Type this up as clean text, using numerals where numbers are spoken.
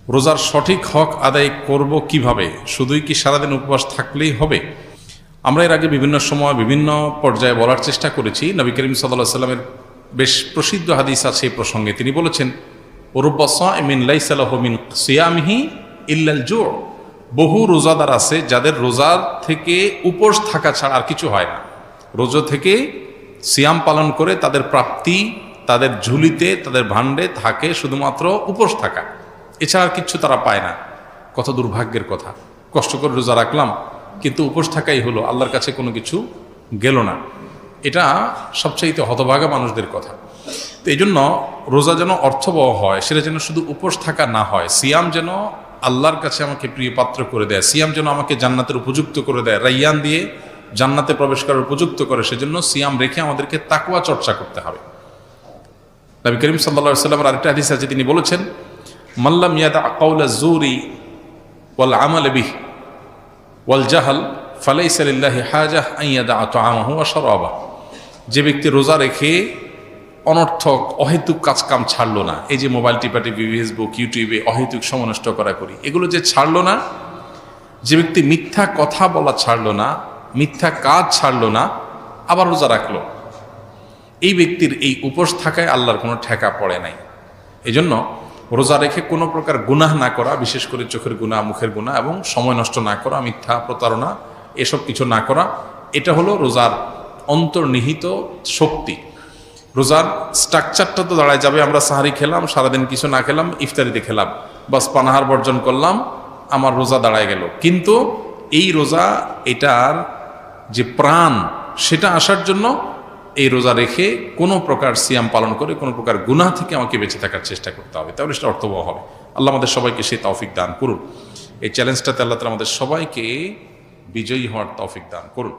রোজার সঠিক হক আদায় করব কিভাবে? শুধুই কি সারাদিন উপবাস থাকলেই হবে? আমরা এর আগে বিভিন্ন সময় বিভিন্ন পর্যায়ে বলার চেষ্টা করেছি। নবী করিম সাল্লাল্লাহু আলাইহি সাল্লামের বেশ প্রসিদ্ধ হাদিস আছে এই প্রসঙ্গে। তিনি বলেছেন, রুব্বা সাইমিন লাইসা লাহু মিন সিয়ামিহি ইল্লাল জু'। বহু রোজাদার আছে যাদের রোজার থেকে উপোস থাকা ছাড়া আর কিছু হয় না। রোজা থেকে সিয়াম পালন করে তাদের প্রাপ্তি, তাদের ঝুলিতে, তাদের ভাণ্ডে থাকে শুধুমাত্র উপোস থাকা, এছাড়া আর কিচ্ছু তারা পায় না। কত দুর্ভাগ্যের কথা! কষ্ট করে রোজা রাখলাম, কিন্তু উপোস থাকাই হলো, আল্লাহর কাছে কোনো কিছু গেল না। এটা সবচাইতে হতভাগা মানুষদের কথা। তো এই জন্য রোজা যেন অর্থবহ হয়, সেটা যেন শুধু উপোস থাকা না হয়। সিয়াম যেন আল্লাহর কাছে আমাকে প্রিয় পাত্র করে দেয়, সিয়াম যেন আমাকে জান্নাতের উপযুক্ত করে দেয়, রাইয়ান দিয়ে জান্নাতে প্রবেশ করার উপযুক্ত করে। সেজন্য সিয়াম রেখে আমাদেরকে তাকওয়া চর্চা করতে হবে। নবী করিম সাল্লাল্লাহু আলাইহি ওয়াসাল্লামের আরেকটা হাদিস আছে, তিনি বলেছেন, মাল্লাম ইয়াদা কাওলা যুরি ওয়াল আমাল বিহি ওয়াল জাহাল ফালাইসা লিল্লাহি হাজাহ আন ইয়াদা তাআমাহু ওয়া শারাবাহু। যে ব্যক্তি রোজা রেখে অনর্থক অহেতুক কাজকাম ছাড়লো না, এই যে মোবাইল টিপাটিপি, ফেসবুক, ইউটিউবে অহেতুক সময় নষ্ট করা করি, এগুলো যে ছাড়লো না, যে ব্যক্তি মিথ্যা কথা বলা ছাড়লো না, মিথ্যা কাজ ছাড়লো না, আবার রোজা রাখলো, এই ব্যক্তির এই উপোস থাকায় আল্লাহর কোনো ঠেকা পড়ে নাই। এই জন্য রোজা রেখে কোনো প্রকার গুনাহ না করা, বিশেষ করে চোখের গুনাহ, মুখের গুনাহ এবং সময় নষ্ট না করা, মিথ্যা প্রতারণা, এসব কিছু না করা, এটা হলো রোজার অন্তর্নিহিত শক্তি। রোজার স্ট্রাকচারটা তো দাঁড়ায় যাবে, আমরা সাহারি খেলাম, সারাদিন কিছু না খেলাম, ইফতারিতে খেলাম, বাস পানাহার বর্জন করলাম, আমার রোজা দাঁড়ায় গেল। কিন্তু এই রোজা, এটার যে প্রাণ, সেটা আসার জন্য এই রোজা রেখে কোনো প্রকার সিয়াম পালন করে কোনো প্রকার গুনাহ থেকে আমাকে বেঁচে থাকার চেষ্টা করতে হবে, তাহলে সেটা অর্থবহ হবে। আল্লাহ আমাদের সবাইকে সেই তৌফিক দান করুন। এই চ্যালেঞ্জটাতে আল্লাহ তাআলা আমাদের সবাইকে বিজয়ী হওয়ার তৌফিক দান করুন।